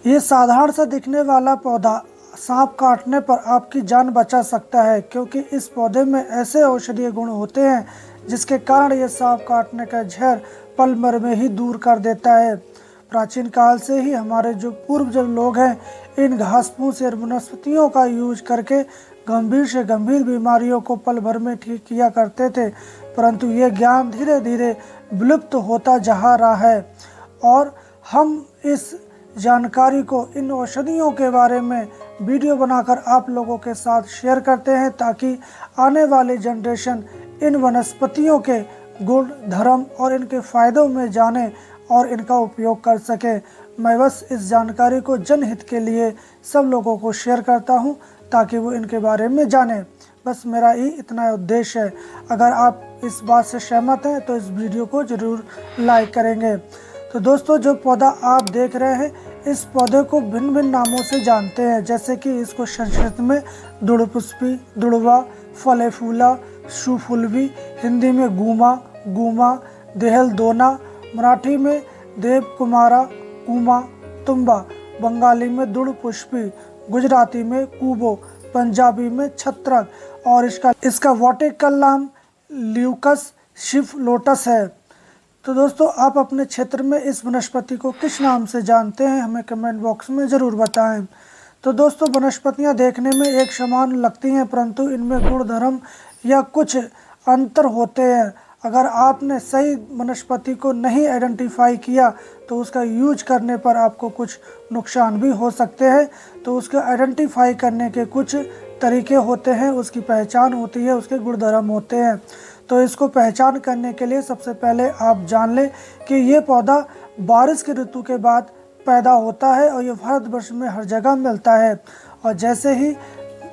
ये साधारण सा दिखने वाला पौधा सांप काटने पर आपकी जान बचा सकता है, क्योंकि इस पौधे में ऐसे औषधीय गुण होते हैं जिसके कारण ये सांप काटने का जहर पल भर में ही दूर कर देता है। प्राचीन काल से ही हमारे जो पूर्वज लोग हैं, इन घास फूस और वनस्पतियों का यूज करके गंभीर से गंभीर बीमारियों को पल भर में ठीक किया करते थे, परंतु ये ज्ञान धीरे धीरे विलुप्त होता जा रहा है। और हम इस जानकारी को, इन औषधियों के बारे में वीडियो बनाकर आप लोगों के साथ शेयर करते हैं, ताकि आने वाली जनरेशन इन वनस्पतियों के गुण धर्म और इनके फ़ायदों में जाने और इनका उपयोग कर सके। मैं बस इस जानकारी को जनहित के लिए सब लोगों को शेयर करता हूं, ताकि वो इनके बारे में जाने। बस मेरा ही इतना उद्देश्य है। अगर आप इस बात से सहमत हैं तो इस वीडियो को ज़रूर लाइक करेंगे। तो दोस्तों, जो पौधा आप देख रहे हैं, इस पौधे को भिन्न भिन्न नामों से जानते हैं, जैसे कि इसको संस्कृत में दुड़पुष्पी, दुड़वा, फले फूला, सुफुलवी, हिंदी में गूमा, गूमा, देहल दोना, मराठी में देव कुमारा, कुमा, तुम्बा, बंगाली में दुड़पुष्पी, गुजराती में कूबो, पंजाबी में छत्रक और इसका बॉटनिकल नाम ल्यूकस शिव लोटस है। तो दोस्तों, आप अपने क्षेत्र में इस वनस्पति को किस नाम से जानते हैं, हमें कमेंट बॉक्स में ज़रूर बताएं। तो दोस्तों, वनस्पतियां देखने में एक समान लगती हैं, परंतु इनमें गुण धर्म या कुछ अंतर होते हैं। अगर आपने सही वनस्पति को नहीं आइडेंटिफाई किया तो उसका यूज करने पर आपको कुछ नुकसान भी हो सकते हैं। तो उसको आइडेंटिफाई करने के कुछ तरीके होते हैं, उसकी पहचान होती है, उसके गुण धर्म होते हैं। तो इसको पहचान करने के लिए सबसे पहले आप जान लें कि ये पौधा बारिश की ऋतु के बाद पैदा होता है और ये भारतवर्ष में हर जगह मिलता है। और जैसे ही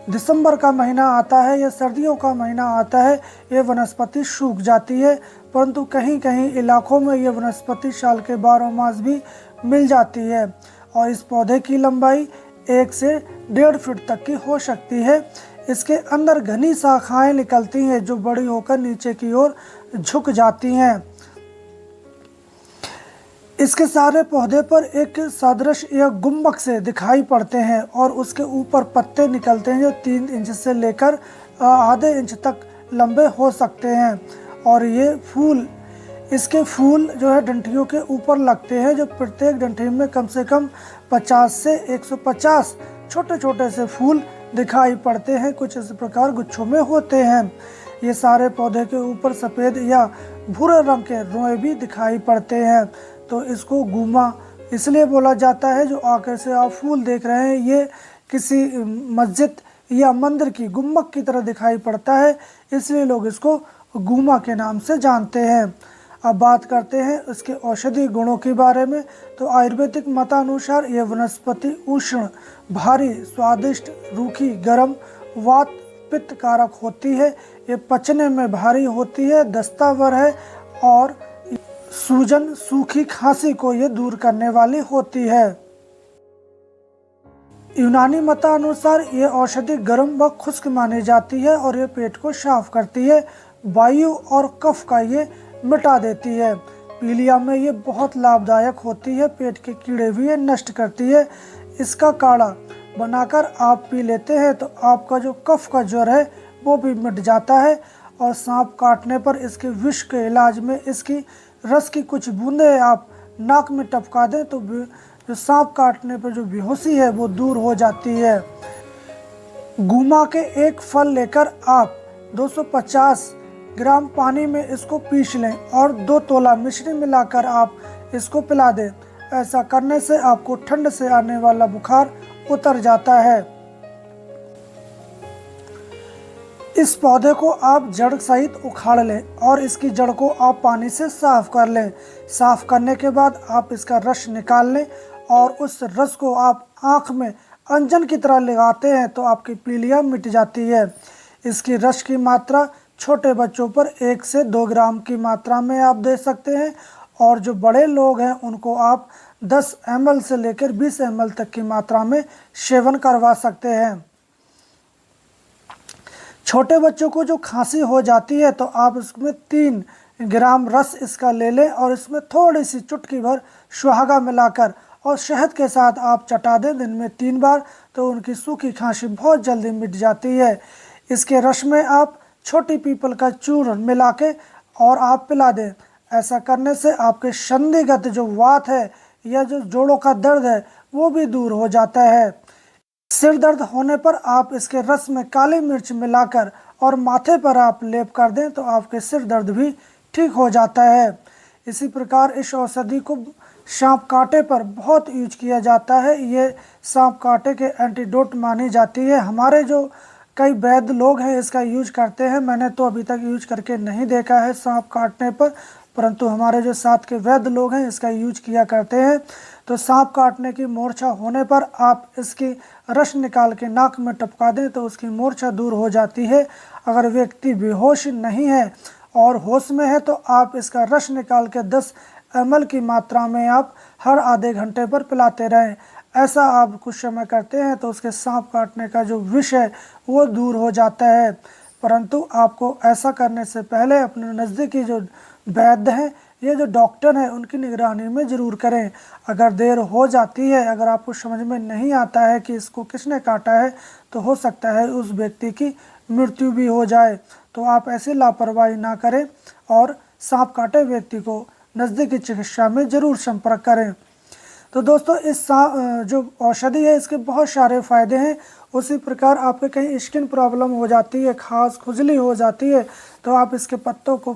दिसंबर का महीना आता है या सर्दियों का महीना आता है, ये वनस्पति सूख जाती है, परंतु कहीं कहीं इलाकों में ये वनस्पति साल के 12 मास भी मिल जाती है। और इस पौधे की लंबाई 1 से 1.5 फीट तक की हो सकती है। इसके अंदर घनी शाखाएं निकलती हैं जो बड़ी होकर नीचे की ओर झुक जाती हैं। इसके सारे पौधे पर एक सदृश या गुंबक से दिखाई पड़ते हैं और उसके ऊपर पत्ते निकलते हैं जो 3 इंच से लेकर आधे इंच तक लंबे हो सकते हैं। और ये फूल, इसके फूल जो है डंठियों के ऊपर लगते हैं, जो प्रत्येक डंठी में कम से कम 50 से 150 छोटे छोटे से फूल दिखाई पड़ते हैं। कुछ इस प्रकार गुच्छों में होते हैं। ये सारे पौधे के ऊपर सफ़ेद या भूरे रंग के रोए भी दिखाई पड़ते हैं। तो इसको गूमा इसलिए बोला जाता है। जो आकर से आप फूल देख रहे हैं, ये किसी मस्जिद या मंदिर की गुम्बद की तरह दिखाई पड़ता है, इसलिए लोग इसको गूमा के नाम से जानते हैं। अब बात करते हैं इसके औषधि गुणों के बारे में। तो आयुर्वेदिक मतानुसार यह वनस्पति उष्ण, भारी, स्वादिष्ट, रूखी, गर्म, वात पित्त कारक होती है। ये पचने में भारी होती है, दस्तावर है और सूजन, सूखी खांसी को ये दूर करने वाली होती है। यूनानी मतानुसार ये औषधि गर्म व खुश्क मानी जाती है और ये पेट को साफ करती है, वायु और कफ का ये मिटा देती है। पीलिया में ये बहुत लाभदायक होती है, पेट के कीड़े भी ये नष्ट करती है। इसका काढ़ा बनाकर आप पी लेते हैं तो आपका जो कफ का ज्वर है वो भी मिट जाता है। और सांप काटने पर इसके विष के इलाज में इसकी रस की कुछ बूंदें आप नाक में टपका दें तो जो सांप काटने पर जो बेहोशी है वो दूर हो जाती है। गूमा के एक फल लेकर आप 250 ग्राम पानी में इसको पीस लें और 2 तोला मिश्री मिलाकर आप इसको पिला दें। ऐसा करने से आपको ठंड से आने वाला बुखार उतर जाता है। इस पौधे को आप जड़ सहित उखाड़ लें और इसकी जड़ को आप पानी से साफ कर लें। साफ करने के बाद आप इसका रस निकाल लें और उस रस को आप आँख में अंजन की तरह लगाते हैं तो आपकी पीलिया मिट जाती है। इसकी रस की मात्रा छोटे बच्चों पर 1 से 2 ग्राम की मात्रा में आप दे सकते हैं और जो बड़े लोग हैं उनको आप 10 ml से लेकर 20 ml तक की मात्रा में सेवन करवा सकते हैं। छोटे बच्चों को जो खांसी हो जाती है तो आप इसमें 3 ग्राम रस इसका ले लें और इसमें थोड़ी सी चुटकी भर सुहागा मिलाकर और शहद के साथ आप चटा दें दिन में 3 बार, तो उनकी सूखी खांसी बहुत जल्दी मिट जाती है। इसके रस में आप छोटी पीपल का चूर्ण मिला के और आप पिला दें। ऐसा करने से आपके संधिगत जो वात है या जो जोड़ों का दर्द है वो भी दूर हो जाता है। सिर दर्द होने पर आप इसके रस में काली मिर्च मिलाकर और माथे पर आप लेप कर दें तो आपके सिर दर्द भी ठीक हो जाता है। इसी प्रकार इस औषधि को सांप काटे पर बहुत यूज किया जाता है। ये सांप काटे के एंटीडोट मानी जाती है। हमारे जो कई वैद्य लोग हैं इसका यूज करते हैं। मैंने तो अभी तक यूज करके नहीं देखा है सांप काटने पर, परंतु हमारे जो साथ के वैद्य लोग हैं इसका यूज किया करते हैं। तो सांप काटने की मूर्छा होने पर आप इसकी रस निकाल के नाक में टपका दें तो उसकी मूर्छा दूर हो जाती है। अगर व्यक्ति बेहोश नहीं है और होश में है तो आप इसका रस निकाल के 10 ml की मात्रा में आप हर आधे घंटे पर पिलाते रहें। ऐसा आप कुछ समय करते हैं तो उसके सांप काटने का जो विष है वो दूर हो जाता है। परंतु आपको ऐसा करने से पहले अपने नज़दीकी जो वैद्य हैं, ये जो डॉक्टर हैं, उनकी निगरानी में ज़रूर करें। अगर देर हो जाती है, अगर आपको समझ में नहीं आता है कि इसको किसने काटा है, तो हो सकता है उस व्यक्ति की मृत्यु भी हो जाए। तो आप ऐसी लापरवाही ना करें और सांप काटे व्यक्ति को नज़दीकी चिकित्सा में ज़रूर संपर्क करें। तो दोस्तों इस जो औषधि है इसके बहुत सारे फ़ायदे हैं। उसी प्रकार आपके कहीं स्किन प्रॉब्लम हो जाती है, खास खुजली हो जाती है, तो आप इसके पत्तों को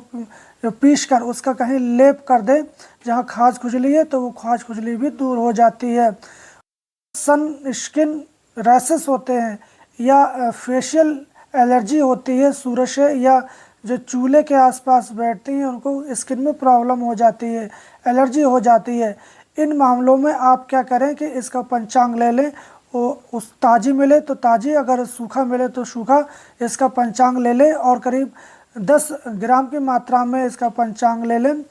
पीस कर उसका कहीं लेप कर दें जहाँ खास खुजली है, तो वो खास खुजली भी दूर हो जाती है। सन स्किन रैशेस होते हैं या फेशियल एलर्जी होती है सूरज से, या जो चूल्हे के आसपास बैठती हैं उनको स्किन में प्रॉब्लम हो जाती है, एलर्जी हो जाती है। इन मामलों में आप क्या करें कि इसका पंचांग ले लें। वो उस ताज़ी मिले तो ताज़ी, अगर सूखा मिले तो सूखा, इसका पंचांग ले लें और करीब 10 ग्राम की मात्रा में इसका पंचांग ले लें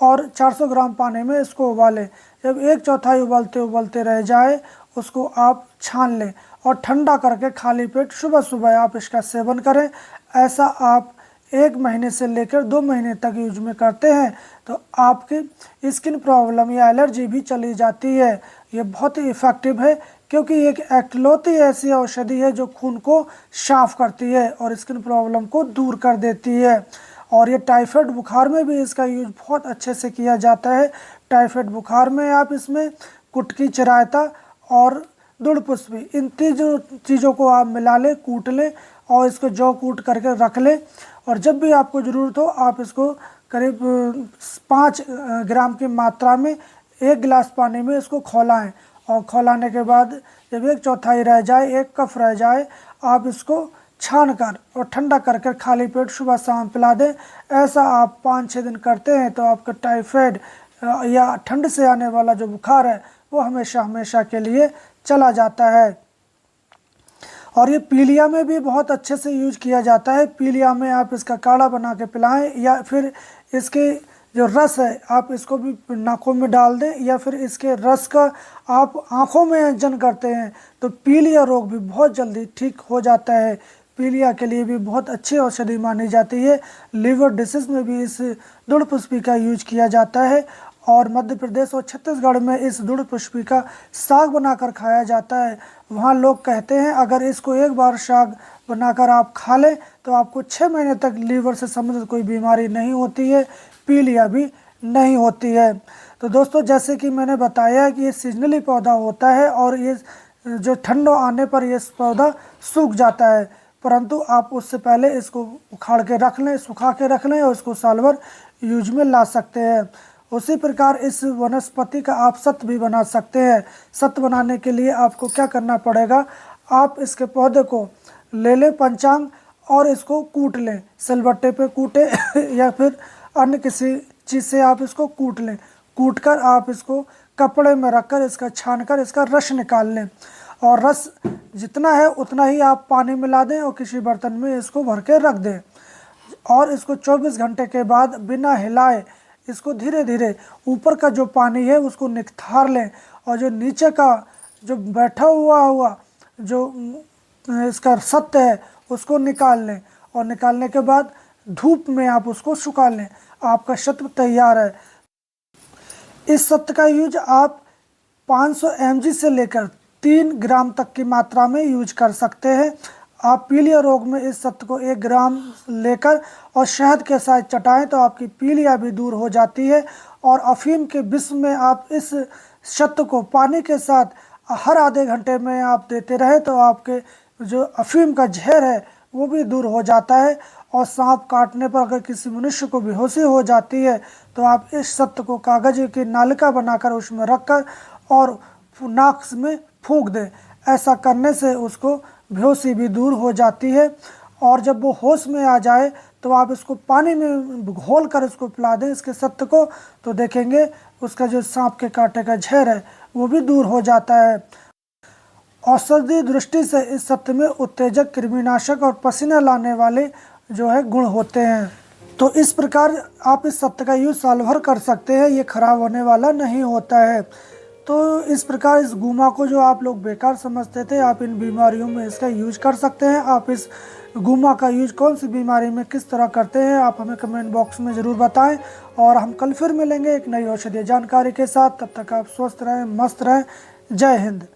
और 400 ग्राम पानी में इसको उबालें। जब 1/4 उबलते उबलते रह जाए उसको आप छान लें और ठंडा करके खाली पेट सुबह सुबह आप इसका सेवन करें। ऐसा आप 1 महीने से लेकर 2 महीने तक यूज में करते हैं तो आपकी स्किन प्रॉब्लम या एलर्जी भी चली जाती है। ये बहुत ही इफ़ेक्टिव है क्योंकि एक इकलौती ऐसी औषधि है जो खून को साफ करती है और स्किन प्रॉब्लम को दूर कर देती है। और ये टाइफाइड बुखार में भी इसका यूज बहुत अच्छे से किया जाता है। टाइफाइड बुखार में आप इसमें कुटकी, चिरायता और दुड़पुष्पी, इन तीनों चीज़ों को आप मिला लें, कूट लें और इसको जौ कूट करके रख लें। और जब भी आपको ज़रूरत हो आप इसको करीब 5 ग्राम की मात्रा में 1 गिलास पानी में इसको खौलाएं और खौलाने के बाद जब 1/4 रह जाए, 1 कप रह जाए, आप इसको छान कर और ठंडा करके खाली पेट सुबह शाम पिला दें। ऐसा आप 5-6 दिन करते हैं तो आपका टाइफाइड या ठंड से आने वाला जो बुखार है वो हमेशा हमेशा के लिए चला जाता है। और ये पीलिया में भी बहुत अच्छे से यूज किया जाता है। पीलिया में आप इसका काढ़ा बना के पिलाएं या फिर इसके जो रस है आप इसको भी नाकों में डाल दें या फिर इसके रस का आप आँखों में अंजन करते हैं तो पीलिया रोग भी बहुत जल्दी ठीक हो जाता है। पीलिया के लिए भी बहुत अच्छी औषधि मानी जाती है। लीवर डिसीज में भी इस दुड़पुष्पी का यूज किया जाता है और मध्य प्रदेश और छत्तीसगढ़ में इस दुड़पुष्पी का साग बनाकर खाया जाता है। वहाँ लोग कहते हैं अगर इसको एक बार साग बनाकर आप खा लें तो आपको 6 महीने तक लीवर से संबंधित कोई बीमारी नहीं होती है, पीलिया भी नहीं होती है। तो दोस्तों जैसे कि मैंने बताया कि ये सीजनली पौधा होता है और ये जो ठंड आने पर ये पौधा सूख जाता है, परंतु आप उससे पहले इसको उखाड़ के रख लें, सुखा के रख लें और इसको साल भर यूज में ला सकते हैं। उसी प्रकार इस वनस्पति का आप सत्व भी बना सकते हैं। सत्व बनाने के लिए आपको क्या करना पड़ेगा, आप इसके पौधे को ले लें पंचांग और इसको कूट लें, सिलबट्टे पे कूटे या फिर अन्य किसी चीज़ से आप इसको कूट लें। कूट कर आप इसको कपड़े में रखकर इसका छान कर इसका रस निकाल लें और रस जितना है उतना ही आप पानी मिला दें और किसी बर्तन में इसको भर के रख दें और इसको 24 घंटे के बाद बिना हिलाए इसको धीरे धीरे ऊपर का जो पानी है उसको निथार लें और जो नीचे का जो बैठा हुआ जो इसका सत्व है उसको निकाल लें और निकालने के बाद धूप में आप उसको सुखा लें। आपका सत्व तैयार है। इस सत्व का यूज आप 500 mg से लेकर 3 ग्राम तक की मात्रा में यूज कर सकते हैं। आप पीलिया रोग में इस सत्व को 1 ग्राम लेकर और शहद के साथ चटाएं तो आपकी पीलिया भी दूर हो जाती है। और अफीम के विष में आप इस सत्व को पानी के साथ हर आधे घंटे में आप देते रहे तो आपके जो अफीम का जहर है वो भी दूर हो जाता है। और सांप काटने पर अगर किसी मनुष्य को बेहोशी हो जाती है तो आप इस सत्व को कागज की नालिका बनाकर उसमें रखकर और नाक में फूंक दें। ऐसा करने से उसको बेहोशी भी दूर हो जाती है। और जब वो होश में आ जाए तो आप इसको पानी में घोल कर इसको पिला दें इसके सत्व को, तो देखेंगे उसका जो सांप के कांटे का जहर है वो भी दूर हो जाता है। औषधि दृष्टि से इस सत्व में उत्तेजक, कृमिनाशक और पसीना लाने वाले जो है गुण होते हैं। तो इस प्रकार आप इस सत्व का यूज साल भर कर सकते हैं, ये खराब होने वाला नहीं होता है। तो इस प्रकार इस गुमा को जो आप लोग बेकार समझते थे, आप इन बीमारियों में इसका यूज कर सकते हैं। आप इस गुमा का यूज कौन सी बीमारी में किस तरह करते हैं आप हमें कमेंट बॉक्स में ज़रूर बताएं। और हम कल फिर मिलेंगे एक नई औषधीय जानकारी के साथ। तब तक आप स्वस्थ रहें, मस्त रहें। जय हिंद।